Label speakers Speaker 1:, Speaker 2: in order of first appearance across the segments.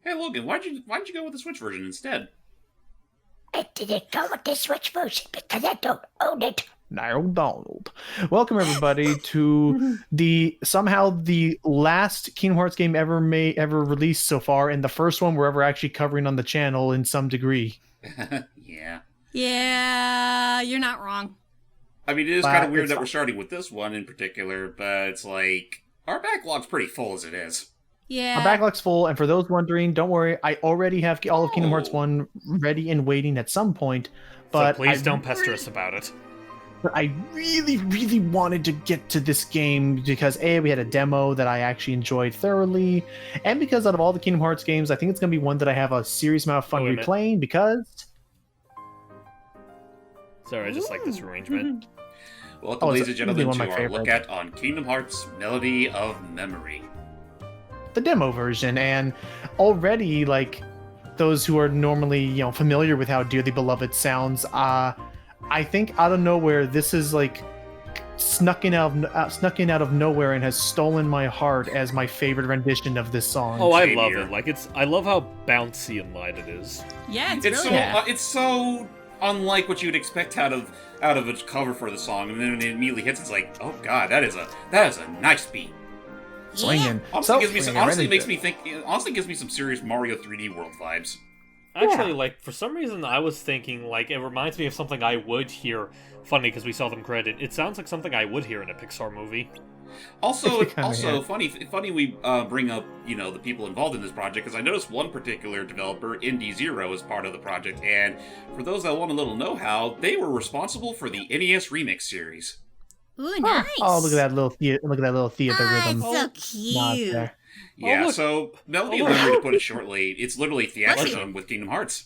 Speaker 1: Hey Logan, why'd you go with the Switch version instead?
Speaker 2: I didn't go with the Switch version because I don't own it.
Speaker 3: Niall Donald. Welcome everybody to the last Kingdom Hearts game ever released so far, and the first one we're ever actually covering on the channel in some degree.
Speaker 1: Yeah.
Speaker 4: Yeah, you're not wrong.
Speaker 1: I mean, it is
Speaker 3: But
Speaker 1: kind of weird
Speaker 3: it's
Speaker 1: that we're
Speaker 3: fine.
Speaker 1: starting with this one in particular, but it's like, our backlog's pretty full as it is.
Speaker 4: Yeah.
Speaker 3: Our backlog's full, and for those wondering, don't worry, I already have all of Kingdom Hearts
Speaker 1: Oh.
Speaker 3: 1 ready and waiting at some point. But
Speaker 5: So please
Speaker 3: I
Speaker 5: don't pester us about it.
Speaker 3: I really, really wanted to get to this game because A, we had a demo that I actually enjoyed thoroughly, and because out of all the Kingdom Hearts games, I think it's going to be one that I have a serious amount of fun
Speaker 5: Oh, wait a minute.
Speaker 3: replaying because...
Speaker 5: Sorry, I just like this arrangement.
Speaker 1: Welcome,
Speaker 3: Oh, it's
Speaker 1: ladies and gentlemen,
Speaker 3: really one
Speaker 1: to
Speaker 3: of my
Speaker 1: our look
Speaker 3: favorites.
Speaker 1: at on Kingdom Hearts Melody of Memory.
Speaker 3: the demo version, and already, like, those who are normally, familiar with how dearly beloved sounds, I think out of nowhere, this is like snuck in out of nowhere and has stolen my heart as my favorite rendition of this song.
Speaker 5: Oh, I
Speaker 1: Same
Speaker 5: love
Speaker 1: here.
Speaker 5: it. Like I love how bouncy and light it is.
Speaker 4: Yeah, it's
Speaker 1: It's
Speaker 4: really
Speaker 1: so
Speaker 3: Yeah.
Speaker 1: it's so unlike what you would expect out of a cover for the song, and then when it immediately hits, it's like, oh god, that is a nice beat.
Speaker 3: Swinging.
Speaker 1: Honestly,
Speaker 3: swinging
Speaker 1: gives
Speaker 3: right
Speaker 1: me some serious Mario 3D World vibes.
Speaker 5: Actually, like, for some reason, I was thinking, like, it reminds me of something I would hear. Funny, because we saw them credit. It sounds like something I would hear in a Pixar movie.
Speaker 1: Also,
Speaker 3: Kinda, yeah.
Speaker 1: funny we bring up, the people involved in this project, because I noticed one particular developer, Indie Zero, is part of the project, and for those that want a little know-how, they were responsible for the NES Remix series.
Speaker 4: Ooh, nice.
Speaker 3: Oh, look at that little theater rhythm.
Speaker 4: It's so
Speaker 3: Nod
Speaker 4: cute.
Speaker 3: there.
Speaker 1: Yeah,
Speaker 5: look.
Speaker 1: so Melody
Speaker 5: Oh,
Speaker 1: of
Speaker 5: look.
Speaker 1: Memory, to put it shortly, it's literally
Speaker 5: Awesome.
Speaker 1: theatricism with Kingdom Hearts.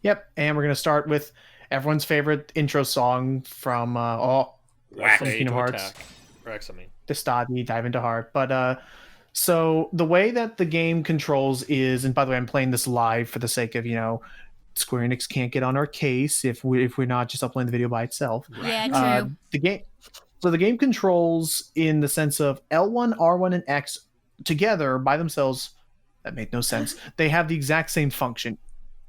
Speaker 3: Yep, and we're gonna start with everyone's favorite intro song from
Speaker 1: Whack.
Speaker 3: from Kingdom
Speaker 5: to
Speaker 3: Hearts.
Speaker 5: attack. Rex, I mean.
Speaker 3: To study, dive into heart. But so the way that the game controls is, and by the way, I'm playing this live for the sake of, Square Enix can't get on our case if we're not just uploading the video by itself.
Speaker 4: Yeah, true.
Speaker 3: The game controls in the sense of L1, R1, and X together by themselves. That made no sense. They have the exact same function.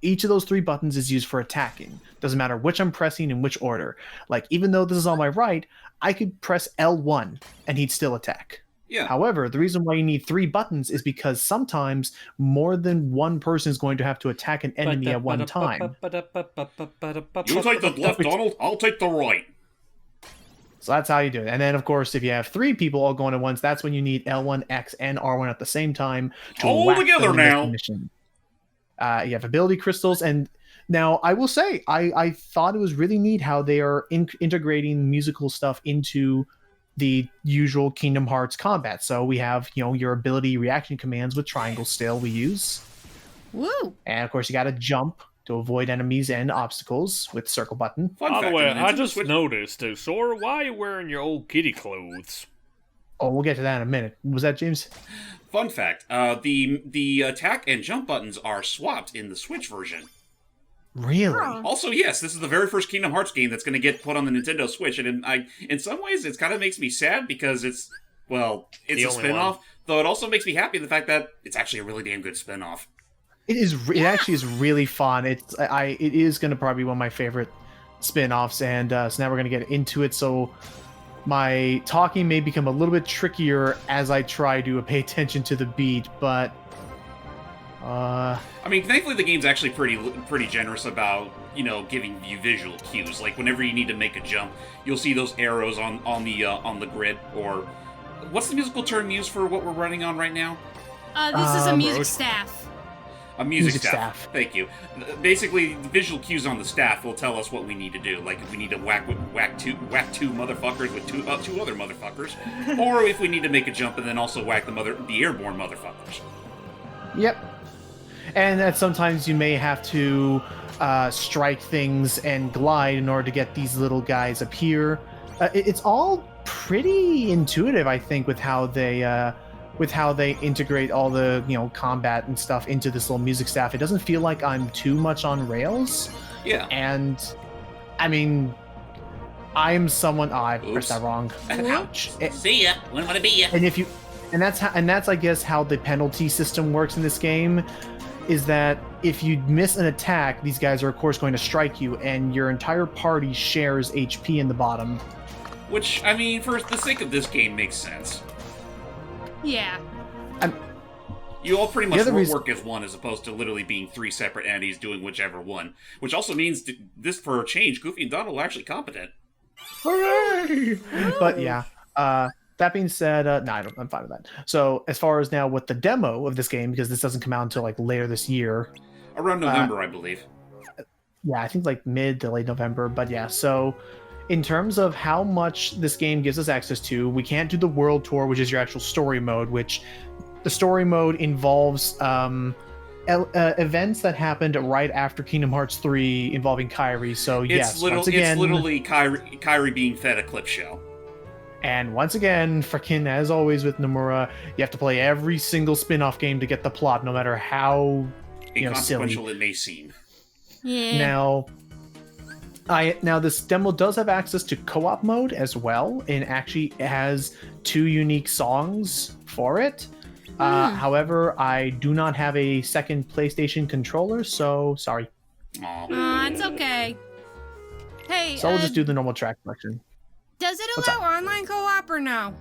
Speaker 3: Each of those three buttons is used for attacking. Doesn't matter which I'm pressing in which order. Like, even though this is on my right, I could press L1 and he'd still attack.
Speaker 1: Yeah.
Speaker 3: However, the reason why you need three buttons is because sometimes more than one person is going to have to attack an enemy at one time.
Speaker 1: You take the left, Donald. I'll take the right.
Speaker 3: So that's how you do it. And then, of course, if you have three people all going at once, that's when you need L1, X, and R1 at the same time to
Speaker 1: All
Speaker 3: whack
Speaker 1: together
Speaker 3: them in this
Speaker 1: now.
Speaker 3: mission. You have ability crystals, and now I will say I thought it was really neat how they are integrating musical stuff into the usual Kingdom Hearts combat. So we have your ability reaction commands with triangle still we use,
Speaker 4: Woo.
Speaker 3: and of course you got to jump to avoid enemies and obstacles with circle button.
Speaker 1: Fun
Speaker 5: By the
Speaker 1: fact,
Speaker 5: way,
Speaker 1: in the
Speaker 5: I
Speaker 1: Nintendo
Speaker 5: just
Speaker 1: Switch-
Speaker 5: noticed, Sora, why are you wearing your old kitty clothes?
Speaker 3: Oh, we'll get to that in a minute. Was that James?
Speaker 1: Fun fact: the attack and jump buttons are swapped in the Switch version.
Speaker 3: Really?
Speaker 1: Also, yes, this is the very first Kingdom Hearts game that's going to get put on the Nintendo Switch, and in some ways, it kind of makes me sad because it's
Speaker 5: The
Speaker 1: a
Speaker 5: only
Speaker 1: spin-off. Though it also makes me happy the fact that it's actually a really damn good spin-off.
Speaker 3: It is. It actually is really fun. It is going to probably be one of my favorite spin-offs, and so now we're going to get into it. So my talking may become a little bit trickier as I try to pay attention to the beat, but
Speaker 1: I mean, thankfully the game's actually pretty generous about giving you visual cues. Like whenever you need to make a jump, you'll see those arrows on the grid. Or what's the musical term used for what we're running on right now?
Speaker 4: This is a music
Speaker 5: Road.
Speaker 4: staff.
Speaker 1: A music
Speaker 3: Music
Speaker 1: staff.
Speaker 3: staff.
Speaker 1: Thank you. Basically, the visual cues on the staff will tell us what we need to do. Like if we need to whack two motherfuckers with two other motherfuckers, or if we need to make a jump and then also whack the airborne motherfuckers.
Speaker 3: yep. And that sometimes you may have to strike things and glide in order to get these little guys appear. It's all pretty intuitive, I think, with how they integrate all the combat and stuff into this little music staff. It doesn't feel like I'm too much on rails,
Speaker 1: Yeah.
Speaker 3: and I mean, I'm someone. Oh, I
Speaker 1: Oops.
Speaker 3: pressed that wrong. Ouch.
Speaker 1: See ya. Wouldn't want to be ya.
Speaker 3: And if you And that's I guess how the penalty system works in this game, is that if you miss an attack, these guys are of course going to strike you, and your entire party shares HP in the bottom.
Speaker 1: Which, I mean, for the sake of this game, makes sense.
Speaker 4: Yeah.
Speaker 1: You all pretty much work as one, as opposed to literally being three separate entities doing whichever one. Which also means this, for a change, Goofy and Donald are actually competent.
Speaker 3: Hooray! But yeah, that being said, I'm fine with that. So as far as now with the demo of this game, because this doesn't come out until like later this year.
Speaker 1: Around November, I believe.
Speaker 3: Yeah, I think like mid to late November. But yeah, so in terms of how much this game gives us access to, we can't do the world tour, which is your actual story mode, which the story mode involves events that happened right after Kingdom Hearts 3 involving Kairi. So
Speaker 1: it's literally Kairi being fed a clip show.
Speaker 3: And once again, freaking as always with Nomura, you have to play every single spin-off game to get the plot, no matter how
Speaker 1: inconsequential
Speaker 3: silly
Speaker 1: it may seem.
Speaker 4: Yeah.
Speaker 3: Now this demo does have access to co-op mode as well, and actually it has 2 unique songs for it. However, I do not have a second PlayStation controller, so sorry.
Speaker 4: It's okay. Hey,
Speaker 3: so we'll just do the normal track selection.
Speaker 4: Does it allow online co-op or no?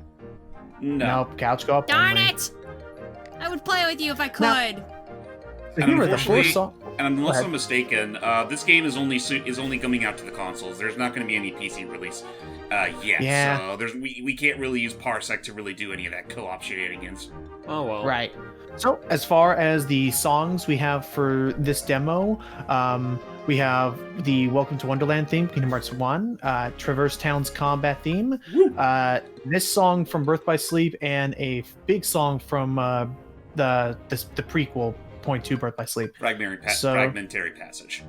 Speaker 1: No.
Speaker 3: Nope, couch co-op
Speaker 4: Darn
Speaker 3: only.
Speaker 4: it! I would play with you if I could.
Speaker 3: So here are the 4 songs.
Speaker 1: And unless I'm mistaken, this game is only coming out to the consoles. There's not going to be any PC release yet.
Speaker 3: Yeah.
Speaker 1: So we can't really use Parsec to really do any of that co-op shenanigans.
Speaker 5: Oh well.
Speaker 3: Right. So as far as the songs we have for this demo, we have the Welcome to Wonderland theme, Kingdom Hearts 1, Traverse Town's combat theme, this song from Birth by Sleep, and a big song from the prequel, Point 2, Birth by Sleep.
Speaker 1: Fragmentary Passage.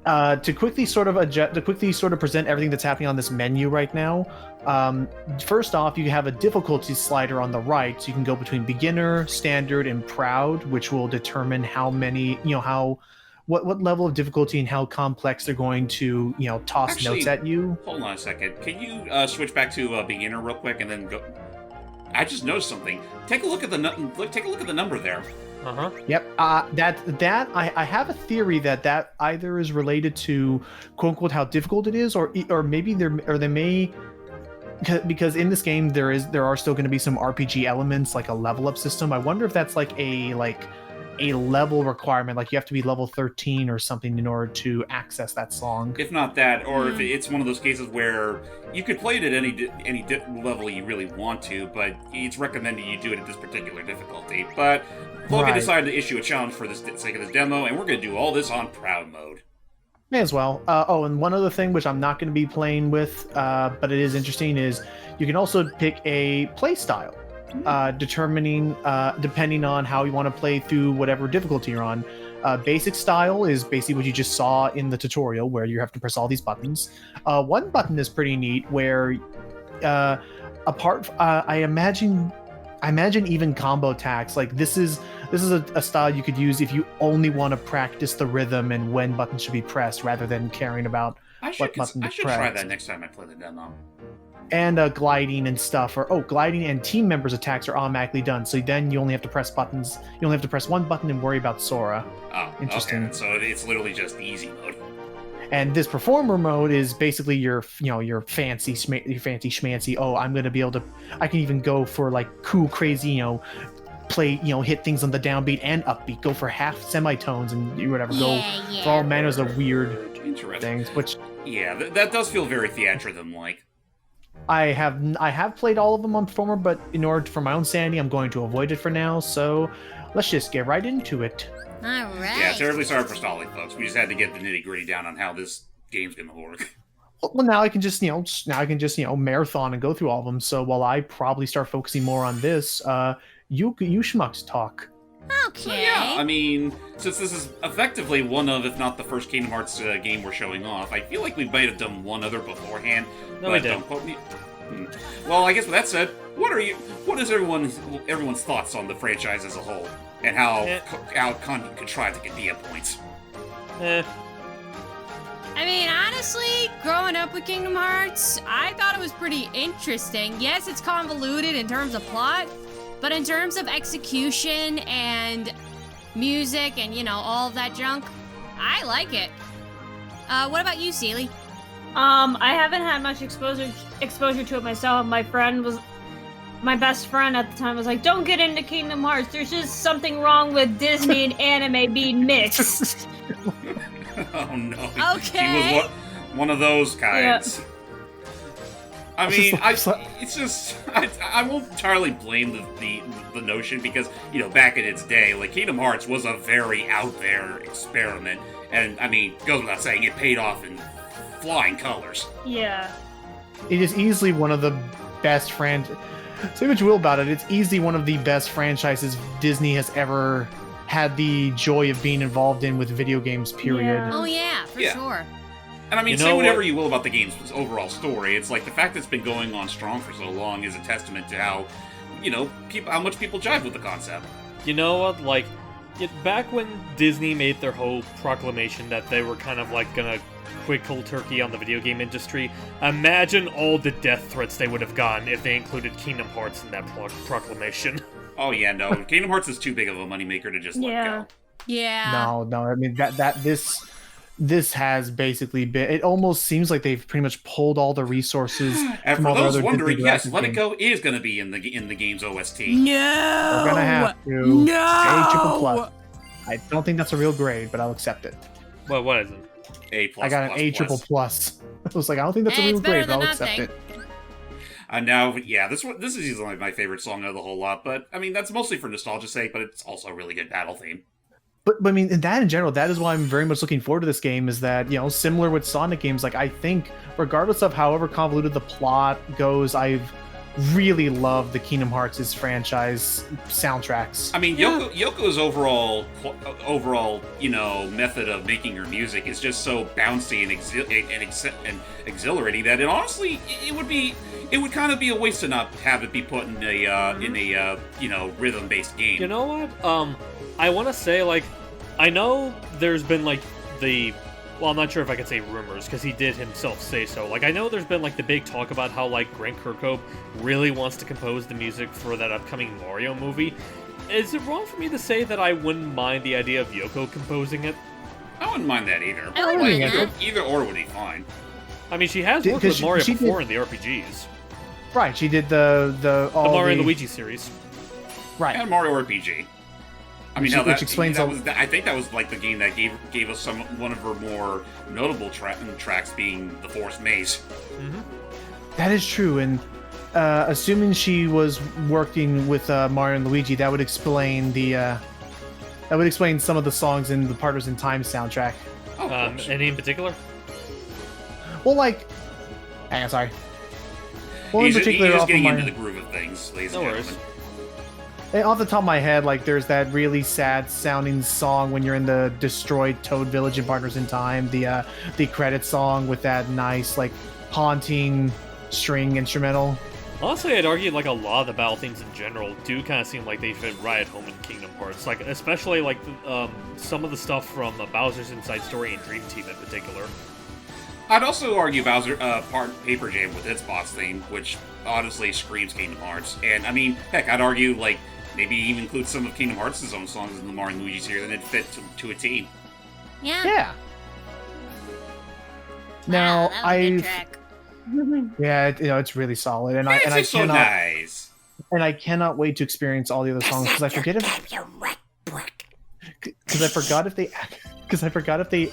Speaker 3: To quickly sort of present everything that's happening on this menu right now. First off, you have a difficulty slider on the right, so you can go between beginner, standard, and proud, which will determine how many, what level of difficulty and how complex they're going to, toss notes at you.
Speaker 1: Hold on a second. Can you switch back to beginner real quick and then go? I just noticed something. Take a look at the number there.
Speaker 5: Uh-huh.
Speaker 3: Yep. I have a theory that either is related to quote unquote how difficult it is, or maybe they may, because in this game there are still going to be some RPG elements like a level up system. I wonder if that's like a level requirement, like you have to be level 13 or something in order to access that song.
Speaker 1: If not that, or if it's one of those cases where you could play it at any level you really want to, but it's recommended you do it at this particular difficulty. But Logan decided to issue a challenge for the sake of this demo, and we're going to do all this on proud mode.
Speaker 3: May as well. And one other thing, which I'm not going to be playing with, but it is interesting, is you can also pick a play style. Depending on how you want to play through whatever difficulty you're on. Basic style is basically what you just saw in the tutorial, where you have to press all these buttons. One button is pretty neat, where I imagine even combo attacks, like this is a style you could use if you only want to practice the rhythm and when buttons should be pressed, rather than caring about what button to press. I should
Speaker 1: try that next time I play the demo.
Speaker 3: And gliding and stuff, gliding and team members' attacks are automatically done. So then you only have to press buttons. You only have to press one button and worry about Sora.
Speaker 1: Oh,
Speaker 3: interesting.
Speaker 1: Okay. So it's literally just easy mode.
Speaker 3: And this performer mode is basically your fancy schmancy. Oh, I'm gonna be able to. I can even go for like cool, crazy, play, hit things on the downbeat and upbeat. Go for half semitones and whatever. Go for all manners of weird things. Which
Speaker 1: that does feel very theatrhythm-like.
Speaker 3: I have played all of them on Performer, but in order for my own sanity, I'm going to avoid it for now. So let's just get right into it.
Speaker 4: All right.
Speaker 1: Yeah, terribly sorry for stalling, folks. We just had to get the nitty-gritty down on how this game's gonna work.
Speaker 3: Well, now I can just marathon and go through all of them. So while I probably start focusing more on this, you schmucks talk.
Speaker 4: Okay.
Speaker 1: So yeah, I mean, since this is effectively one of, if not the first Kingdom Hearts game we're showing off, I feel like we might have done one other beforehand.
Speaker 5: No, we did.
Speaker 1: Don't quote me. Well, I guess with that said, what is everyone's thoughts on the franchise as a whole, and how contrived it can be at points?
Speaker 4: I mean, honestly, growing up with Kingdom Hearts, I thought it was pretty interesting. Yes, it's convoluted in terms of plot, But in terms of execution and music and, all of that junk, I like it. What about you, Seely?
Speaker 6: I haven't had much exposure to it myself. My best friend at the time was like, "Don't get into Kingdom Hearts. There's just something wrong with Disney and anime being mixed."
Speaker 1: Oh no.
Speaker 4: Okay.
Speaker 1: She was one of those kinds.
Speaker 6: Yeah.
Speaker 1: I mean, it's just I won't entirely blame the notion because back in its day, like Kingdom Hearts was a very out there experiment, and I mean, goes without saying, it paid off in flying colors.
Speaker 6: Yeah.
Speaker 3: It is easily one of the best say what you will about it, it's easily one of the best franchises Disney has ever had the joy of being involved in with video games, period.
Speaker 6: Yeah.
Speaker 4: Oh yeah, for sure.
Speaker 1: And I mean, say whatever you will about the game's overall story, it's like the fact that it's been going on strong for so long is a testament to how, how much people jive with the concept.
Speaker 5: You know what, like, back when Disney made their whole proclamation that they were kind of like gonna quit cold turkey on the video game industry, imagine all the death threats they would have gotten if they included Kingdom Hearts in that proclamation.
Speaker 1: Oh yeah, no, Kingdom Hearts is too big of a moneymaker to just let go.
Speaker 4: Yeah.
Speaker 3: No, I mean this has basically been. It almost seems like they've pretty much pulled all the resources.
Speaker 1: And
Speaker 3: from
Speaker 1: for
Speaker 3: all the
Speaker 1: those
Speaker 3: other
Speaker 1: wondering,
Speaker 3: Disney
Speaker 1: yes, Let It
Speaker 3: games.
Speaker 1: Go is going to be in the game's OST.
Speaker 4: No.
Speaker 3: We're gonna have to.
Speaker 4: No.
Speaker 3: A triple plus. I don't think that's a real grade, but I'll accept it.
Speaker 5: Well, what is it?
Speaker 1: A plus.
Speaker 3: I got an A triple plus. I was like, I don't think that's a
Speaker 4: Hey,
Speaker 3: real
Speaker 4: it's better
Speaker 3: grade, but I'll
Speaker 4: than
Speaker 3: accept
Speaker 4: nothing.
Speaker 1: it. Now, yeah, this is easily my favorite song of the whole lot, but I mean that's mostly for nostalgia's sake, but it's also a really good battle theme.
Speaker 3: But I mean, in general, that is why I'm very much looking forward to this game. Is that similar with Sonic games? Like I think, regardless of however convoluted the plot goes, I've really loved the Kingdom Hearts' franchise soundtracks.
Speaker 1: I mean, Yoko's overall, method of making her music is just so bouncy and exhilarating that it honestly it would kind of be a waste to not have it be put in a rhythm-based game.
Speaker 5: You know what? I want to say, like, I know there's been, like, well, I'm not sure if I could say rumors, because he did himself say so. Like, I know there's been, like, the big talk about how, like, Grant Kirkhope really wants to compose the music for that upcoming Mario movie. Is it wrong for me to say that I wouldn't mind the idea of Yoko composing it?
Speaker 1: I wouldn't mind that either.
Speaker 4: I wouldn't mind that.
Speaker 1: Either or would be fine.
Speaker 5: I mean, she has worked with Mario before in the RPGs.
Speaker 3: Right, she did the
Speaker 5: Mario and Luigi series.
Speaker 3: Right.
Speaker 1: And Mario RPG. I mean,
Speaker 3: Which explains
Speaker 1: I think that was like the game that gave us one of her more notable tracks being the Forest Maze.
Speaker 5: Mm-hmm.
Speaker 3: That is true, and assuming she was working with Mario and Luigi, that would explain some of the songs in the Partners in Time soundtrack.
Speaker 1: Oh, of course.
Speaker 5: Any in particular?
Speaker 3: Well, like, hang on, sorry. Well,
Speaker 1: He's
Speaker 3: in particular,
Speaker 1: just
Speaker 3: off
Speaker 1: getting
Speaker 3: of
Speaker 1: into
Speaker 3: my,
Speaker 1: the groove of things, ladies
Speaker 5: No
Speaker 1: and
Speaker 5: worries.
Speaker 1: gentlemen.
Speaker 3: off the top of my head, like, there's that really sad sounding song when you're in the destroyed Toad Village in Partners in Time. The credit song with that nice, like, haunting string instrumental.
Speaker 5: Honestly, I'd argue like a lot of the battle themes in general do kind of seem like they fit right at home in Kingdom Hearts. Like, especially like some of the stuff from Bowser's Inside Story and Dream Team in particular.
Speaker 1: I'd also argue Bowser Paper Jam with its boss theme, which honestly screams Kingdom Hearts. And I mean, heck, I'd argue like maybe even include some of Kingdom Hearts' own songs in the Mario and Luigi series, and it'd fit to a T.
Speaker 4: Yeah.
Speaker 3: Yeah. Now,
Speaker 4: Wow, that was a good track.
Speaker 3: Yeah, it's really solid, and I
Speaker 1: It's so
Speaker 3: cannot
Speaker 1: nice.
Speaker 3: and I cannot wait to experience all the other songs because I forget if
Speaker 2: You wet brick.
Speaker 3: because I forgot if they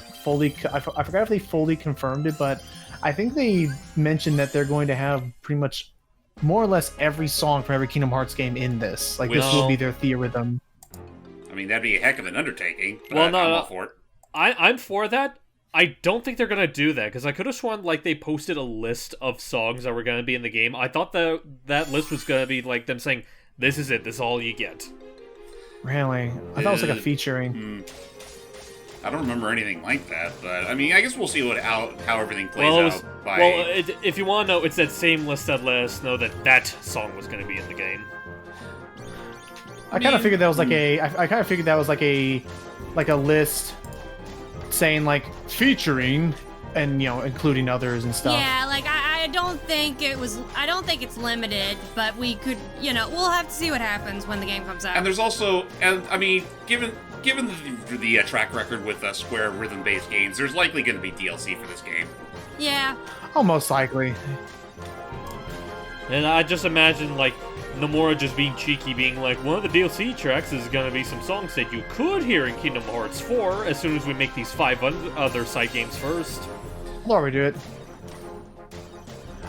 Speaker 3: fully confirmed it, but I think they mentioned that they're going to have pretty much more or less every song from every Kingdom Hearts game in this. Like, this will be their theorhythm.
Speaker 1: I mean, that'd be a heck of an undertaking. But
Speaker 5: Well,
Speaker 1: I'm
Speaker 5: no,
Speaker 1: all for it.
Speaker 5: I'm for that. I don't think they're gonna do that because I could have sworn like they posted a list of songs that were gonna be in the game. I thought that list was gonna be like them saying, "This is it. This is all you get."
Speaker 3: Really, I thought it was like a featuring.
Speaker 1: I don't remember anything like that, but I mean, I guess we'll see how everything plays
Speaker 5: Well, it was,
Speaker 1: out. By...
Speaker 5: if you want to know, it's that same list that let us know that song was gonna be in the game.
Speaker 3: I kind of figured that was like I kind of figured that was like a list saying like featuring and including others and stuff.
Speaker 4: Yeah, like I I don't think it's limited, but we could, we'll have to see what happens when the game comes out.
Speaker 1: And there's also, given the track record with Square rhythm-based games, there's likely going to be DLC for this game.
Speaker 4: Yeah.
Speaker 3: Oh, most likely.
Speaker 5: And I just imagine, like, Nomura just being cheeky, being like, one of the DLC tracks is going to be some songs that you could hear in Kingdom Hearts 4 as soon as we make these 5 other side games first.
Speaker 3: Before we do it,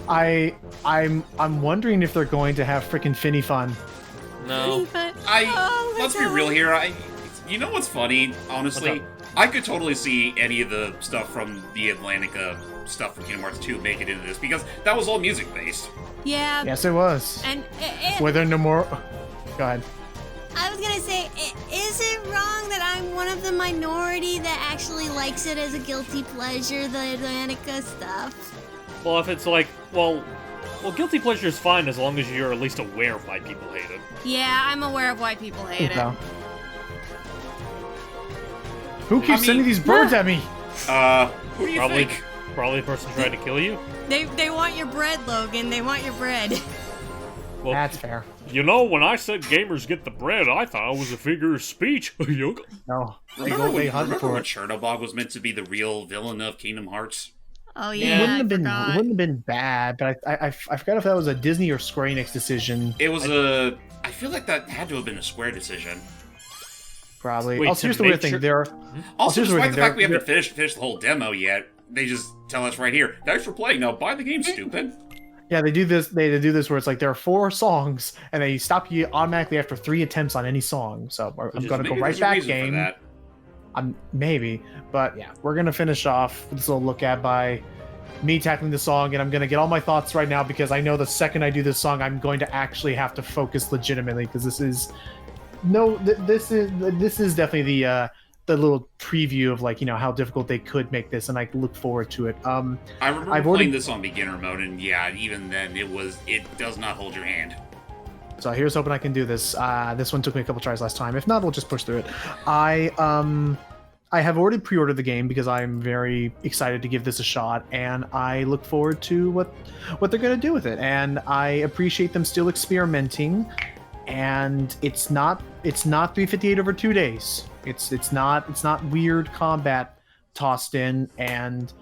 Speaker 3: I'm wondering if they're going to have frickin' Finny Fun.
Speaker 5: No.
Speaker 1: Let's be real here. You know what's funny? Honestly, I could totally see any of the stuff from the Atlantica stuff from Kingdom Hearts 2 make it into this, because that was all music-based.
Speaker 4: Yeah.
Speaker 3: Yes, it was.
Speaker 4: And
Speaker 3: Whether no more. Go ahead.
Speaker 4: I was gonna say, is it wrong that I'm one of the minority that actually likes it as a guilty pleasure, the Atlantica stuff?
Speaker 5: Well, if it's like, well, Guilty Pleasure is fine as long as you're at least aware of why people hate it.
Speaker 4: Yeah, I'm aware of why people hate it.
Speaker 3: Who keeps sending these birds at me?
Speaker 1: Who do you think?
Speaker 5: Probably the person trying to kill you.
Speaker 4: They want your bread, Logan. They want your bread.
Speaker 5: Well,
Speaker 3: That's fair.
Speaker 5: You know, when I said gamers get the bread, I thought it was a figure of speech.
Speaker 3: No.
Speaker 1: Remember when
Speaker 3: it.
Speaker 1: Chernobog was meant to be the real villain of Kingdom Hearts?
Speaker 4: Oh
Speaker 3: It
Speaker 4: yeah,
Speaker 3: wouldn't have been bad, but I forgot if that was a Disney or Square Enix decision.
Speaker 1: It was I feel like that had to have been a Square decision.
Speaker 3: Probably.
Speaker 5: Wait,
Speaker 3: Also, here's the weird thing.
Speaker 1: Also,
Speaker 3: here's the weird
Speaker 1: despite the
Speaker 3: thing,
Speaker 1: fact we haven't finished the whole demo yet, they just tell us right here, thanks for playing, now buy the game, stupid.
Speaker 3: Yeah, they do this. They do this where it's like there are 4 songs, and they stop you automatically after 3 attempts on any song. So I'm going to go right back game. Maybe, but yeah, we're gonna finish off with this little look at by me tackling the song, and I'm gonna get all my thoughts right now because I know the second I do this song, I'm going to actually have to focus legitimately because this is definitely the little preview of like how difficult they could make this, and I look forward to it.
Speaker 1: I remember playing this on beginner mode, and yeah, even then it does not hold your hand.
Speaker 3: So here's hoping I can do this. This one took me a couple tries last time. If not, we'll just push through it. I have already pre-ordered the game because I'm very excited to give this a shot, and I look forward to what they're going to do with it. And I appreciate them still experimenting. And it's not 358 over 2 days. It's not weird combat tossed in, and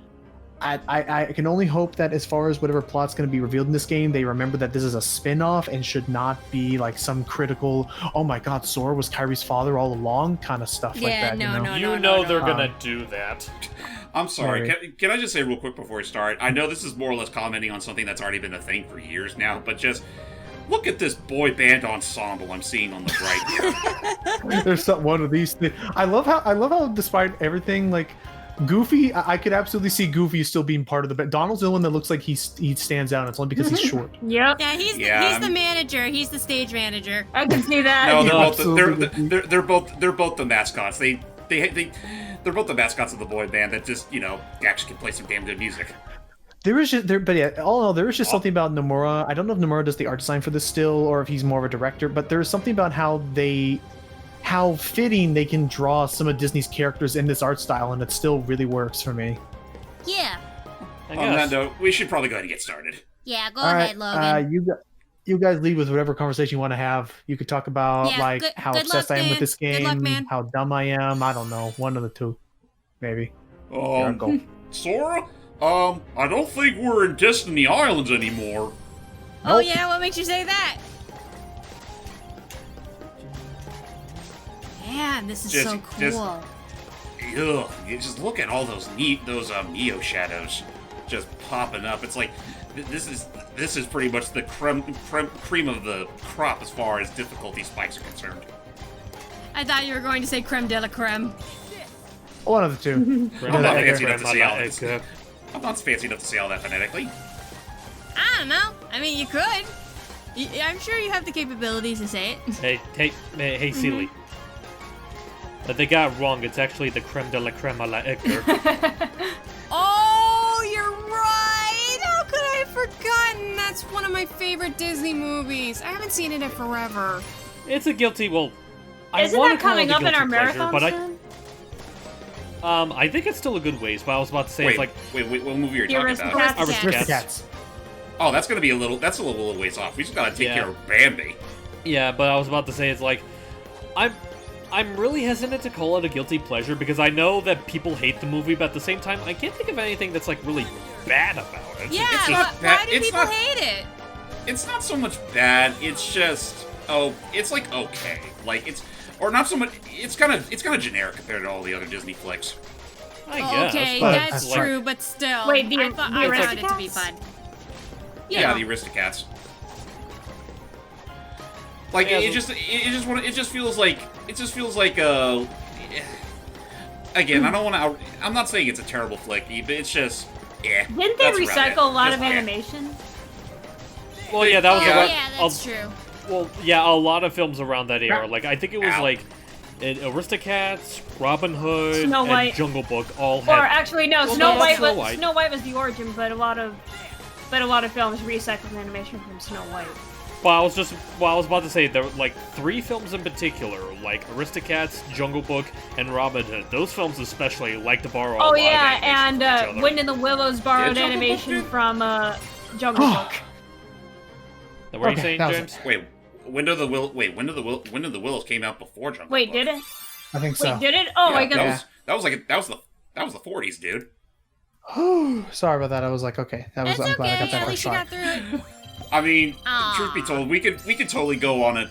Speaker 3: I can only hope that as far as whatever plot's going to be revealed in this game, they remember that this is a spin-off and should not be like some critical, oh my god, Sora was Kyrie's father all along kind of stuff like that.
Speaker 5: No, they're going to do that.
Speaker 1: I'm sorry, can I just say real quick before we start, I know this is more or less commenting on something that's already been a thing for years now, but just look at this boy band ensemble I'm seeing on the right here.
Speaker 3: There's one of these things. I love how despite everything, like Goofy, I could absolutely see Goofy still being part of the band. Donald's the one that looks like he stands out. It's only because he's short.
Speaker 6: Yep.
Speaker 4: Yeah, he's the manager. He's the stage manager.
Speaker 6: I can see that.
Speaker 1: No, they're both the mascots. They're both the mascots of the boy band that just actually can play some damn good music.
Speaker 3: There is just but yeah, all in all, there is just something about Nomura. I don't know if Nomura does the art design for this still, or if he's more of a director. But there's something about how fitting they can draw some of Disney's characters in this art style, and it still really works for me.
Speaker 4: Yeah.
Speaker 1: On that note, we should probably go ahead and get started.
Speaker 4: Yeah, go ahead, Logan.
Speaker 3: You guys lead with whatever conversation you want to have. You could talk about how obsessed I am with this game,
Speaker 4: good luck,
Speaker 3: how dumb I am. I don't know, one of the two, maybe.
Speaker 1: Sora? I don't think we're in Destiny Islands anymore.
Speaker 4: Oh yeah, what makes you say that? Man, this is so cool.
Speaker 1: Just look at all those Neo shadows just popping up. It's like this is pretty much the cream of the crop as far as difficulty spikes are concerned.
Speaker 4: I thought you were going to say creme de la creme.
Speaker 3: One of the two.
Speaker 1: I'm not fancy enough to say all this. I'm not fancy enough to say all that phonetically.
Speaker 4: I don't know. I mean, you could. I'm sure you have the capabilities to say it.
Speaker 5: Hey, Seely. But they got it wrong. It's actually the creme de la creme a la Edgar.
Speaker 4: Oh, you're right. How could I have forgotten? That's one of my favorite Disney movies. I haven't seen it in forever.
Speaker 5: It's a guilty.
Speaker 6: Isn't that coming up in our marathon soon?
Speaker 5: I think it's still a good ways, but I was about to say
Speaker 1: wait, what movie are you talking about?
Speaker 3: Aristocats.
Speaker 1: Oh, that's gonna be a little ways off. We just gotta take care of Bambi.
Speaker 5: Yeah, but I was about to say, it's like, I'm really hesitant to call it a guilty pleasure because I know that people hate the movie, but at the same time, I can't think of anything that's like really bad about it.
Speaker 4: Yeah,
Speaker 1: It's not
Speaker 4: why do
Speaker 1: it's
Speaker 4: people
Speaker 1: not-
Speaker 4: hate it?
Speaker 1: It's not so much bad. It's just it's like okay, like it's or not so much. It's kind of generic compared to all the other Disney flicks.
Speaker 5: I guess.
Speaker 4: Okay,
Speaker 5: but
Speaker 4: that's
Speaker 5: like,
Speaker 4: true, but still.
Speaker 6: Wait, the
Speaker 4: I found it to be
Speaker 6: Aristocats?
Speaker 4: fun.
Speaker 1: Yeah, the Aristocats. Like
Speaker 5: Yeah,
Speaker 1: it just feels like again, I don't want to. I'm not saying it's a terrible flick, but it's just
Speaker 6: Didn't they
Speaker 1: that's about
Speaker 6: recycle
Speaker 1: it.
Speaker 6: a lot
Speaker 1: Just
Speaker 6: of animation?
Speaker 5: well, yeah, that was
Speaker 4: Oh,
Speaker 5: about,
Speaker 4: yeah, that's true.
Speaker 5: well, yeah, a lot of films around that era. Like, I think it was
Speaker 1: Ow.
Speaker 5: like Aristocats, Robin Hood,
Speaker 6: Snow White.
Speaker 5: and Jungle Book all
Speaker 6: Or
Speaker 5: had.
Speaker 6: actually, no,
Speaker 5: Well,
Speaker 6: Snow
Speaker 5: no,
Speaker 6: White
Speaker 5: Snow
Speaker 6: was
Speaker 5: White.
Speaker 6: Snow White was the origin, but a lot of films recycled animation from Snow White.
Speaker 5: Well, I was about to say there were like 3 films in particular, like Aristocats, Jungle Book, and Robin Hood. Those films especially like to borrow.
Speaker 6: Oh
Speaker 5: a lot
Speaker 6: yeah,
Speaker 5: of animation from each
Speaker 6: and
Speaker 5: other.
Speaker 6: Wind in the Willows borrowed
Speaker 1: Jungle Book
Speaker 6: animation
Speaker 1: did?
Speaker 6: from Jungle Book.
Speaker 5: What are you
Speaker 3: Okay,
Speaker 5: saying,
Speaker 3: that was-
Speaker 5: James?
Speaker 1: wait. Wind of the Willows came out before Jungle
Speaker 6: Wait,
Speaker 1: Book.
Speaker 6: did it?
Speaker 3: I think so.
Speaker 6: Wait, did it? Oh my
Speaker 1: Yeah,
Speaker 6: goodness.
Speaker 1: that was the 40s, dude.
Speaker 3: Sorry about that. I was like, okay, I'm
Speaker 4: It's
Speaker 3: glad I
Speaker 4: okay.
Speaker 3: got that
Speaker 4: At
Speaker 3: first
Speaker 4: least you
Speaker 3: try.
Speaker 4: got through it.
Speaker 1: I mean,
Speaker 4: Aw.
Speaker 1: truth be told, we could totally go on a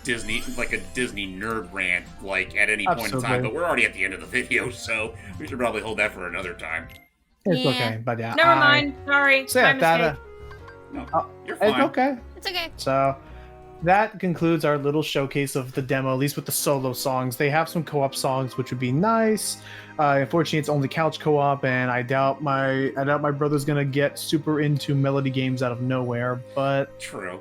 Speaker 1: Disney nerd rant like at any point in time,
Speaker 3: Absolutely.
Speaker 1: but we're already at the end of the video, so we should probably hold that for another time.
Speaker 3: It's
Speaker 4: Yeah.
Speaker 3: okay, but yeah.
Speaker 6: Never mind. Sorry.
Speaker 3: So
Speaker 6: my
Speaker 3: yeah, that
Speaker 6: mistake.
Speaker 1: No, you're
Speaker 3: it's
Speaker 1: fine.
Speaker 3: okay.
Speaker 4: It's okay.
Speaker 3: So that concludes our little showcase of the demo, at least with the solo songs. They have some co-op songs, which would be nice. Unfortunately, it's only couch co-op, and I doubt my brother's gonna get super into melody games out of nowhere. But
Speaker 1: True.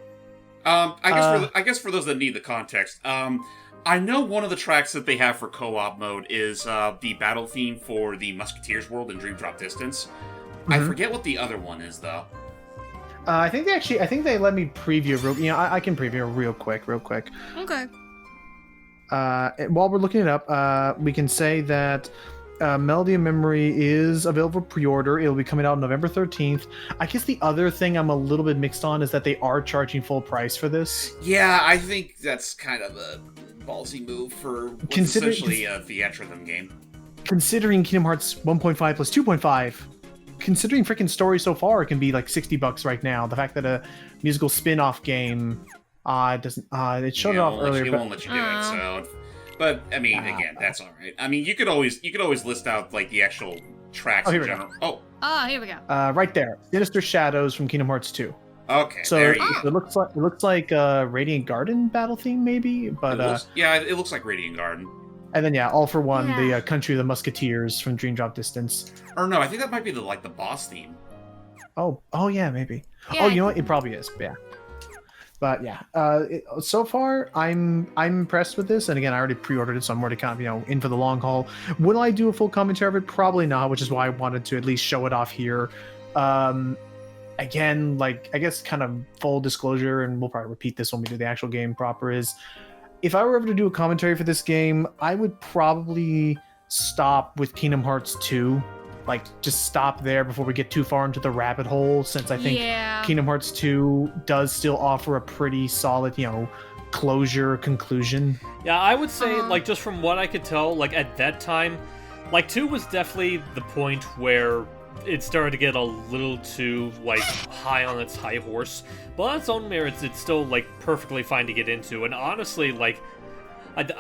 Speaker 1: I guess for those that need the context, I know one of the tracks that they have for co-op mode is the battle theme for the Musketeers world in Dream Drop Distance. I
Speaker 3: Mhm.
Speaker 1: forget what the other one is though.
Speaker 3: I think they let me preview. I can preview real quick.
Speaker 4: Okay.
Speaker 3: While we're looking it up, we can say that Melody of Memory is available for pre-order. It'll be coming out November 13th. I guess the other thing I'm a little bit mixed on is that they are charging full price for this.
Speaker 1: Yeah, I think that's kind of a ballsy move for what's
Speaker 3: Consider-
Speaker 1: essentially a Theatrhythm game.
Speaker 3: Considering Kingdom Hearts 1.5 plus 2.5, considering freaking story so far, it can be like $60 right now. The fact that a musical spin-off game doesn't it showed it off earlier,
Speaker 1: It
Speaker 3: but
Speaker 1: won't let you do it. So, but I mean, again, that's all right. I mean, you could always list out like the actual tracks
Speaker 3: Oh,
Speaker 1: in
Speaker 3: here we
Speaker 1: general. Oh,
Speaker 4: Oh, here we go.
Speaker 3: right there, Sinister Shadows from Kingdom Hearts 2.
Speaker 1: okay.
Speaker 3: So
Speaker 1: there
Speaker 3: it
Speaker 1: you go.
Speaker 3: looks like Radiant Garden battle theme maybe, but
Speaker 1: It looks like Radiant Garden.
Speaker 3: and then yeah, All for One,
Speaker 4: Yeah.
Speaker 3: the Country of the Musketeers from Dream Drop Distance.
Speaker 1: Or no, I think that might be the boss theme.
Speaker 3: Oh yeah, maybe.
Speaker 4: Yeah,
Speaker 3: Oh, you know what? It probably is. Yeah. But yeah, so far I'm impressed with this, and again, I already pre-ordered it, so I'm already kind of in for the long haul. Will I do a full commentary of it? Probably not, which is why I wanted to at least show it off here. Again, like I guess kind of full disclosure, and we'll probably repeat this when we do the actual game proper. Is if I were ever to do a commentary for this game, I would probably stop with Kingdom Hearts 2. Like just stop there before we get too far into the rabbit hole, since I think
Speaker 4: Yeah.
Speaker 3: Kingdom Hearts 2 does still offer a pretty solid, closure conclusion.
Speaker 5: Yeah, I would say,
Speaker 4: Uh-huh.
Speaker 5: like, just from what I could tell, like, at that time, like, 2 was definitely the point where it started to get a little too, like, high on its high horse. But on its own merits, it's still, like, perfectly fine to get into. And honestly, like,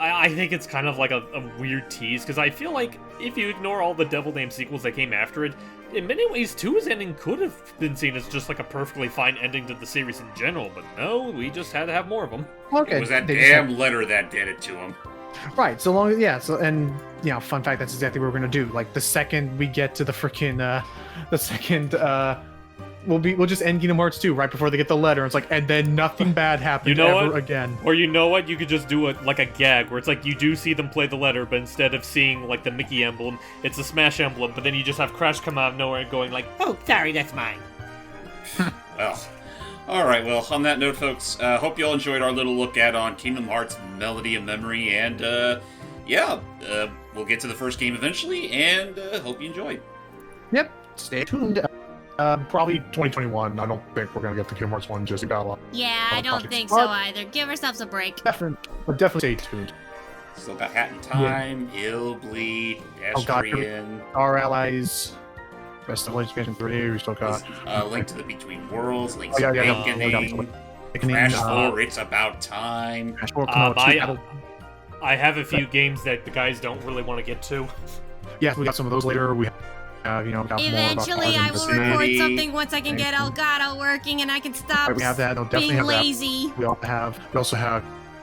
Speaker 5: I think it's kind of like a weird tease, because I feel like if you ignore all the Devil Name sequels that came after it, in many ways, 2's ending could have been seen as just like a perfectly fine ending to the series in general, but no, we just had to have more of them.
Speaker 3: Okay,
Speaker 1: It was that
Speaker 3: they just
Speaker 1: damn letter that did it to him.
Speaker 3: right. So long, yeah. So and fun fact, that's exactly what we're gonna do. Like the second we get to the freaking, we'll just end Kingdom Hearts 2 right before they get the letter. It's like, and then nothing bad happens
Speaker 5: You know
Speaker 3: ever
Speaker 5: what?
Speaker 3: again.
Speaker 5: Or you know what? You could just do like a gag where it's like you do see them play the letter, but instead of seeing like the Mickey emblem, it's a Smash emblem. But then you just have Crash come out of nowhere and going like, "Oh, sorry, that's mine."
Speaker 1: Well, all right. Well, on that note, folks, hope you all enjoyed our little look on Kingdom Hearts Melody of Memory, and we'll get to the first game eventually, and hope you enjoy.
Speaker 3: Yep. Stay tuned.
Speaker 7: Probably 2021. I don't think we're gonna get the Kingdom Hearts 1 just about.
Speaker 4: Yeah, I don't
Speaker 7: projects.
Speaker 4: think so either. Give ourselves a break.
Speaker 3: Definitely stay tuned.
Speaker 1: Still got Hat in Time, Illbleed,
Speaker 3: Oh, God.
Speaker 1: Estrian,
Speaker 3: Our allies. Best of Expansion 3. We still got
Speaker 1: Link to the Between Worlds, Link's
Speaker 3: yeah,
Speaker 1: Awakening, Crash 4, It's About Time.
Speaker 3: Crash 4, Konoha 2.
Speaker 5: I have a few games that the guys don't really want to get to.
Speaker 3: Yeah, we got some of those later. We have, got more about
Speaker 4: Eventually,
Speaker 3: Arden
Speaker 4: I will
Speaker 3: City.
Speaker 4: record something once I can get Elgato working and I can stop
Speaker 3: Right, we have that. No, definitely
Speaker 4: being
Speaker 3: have that.
Speaker 4: lazy.
Speaker 3: We also have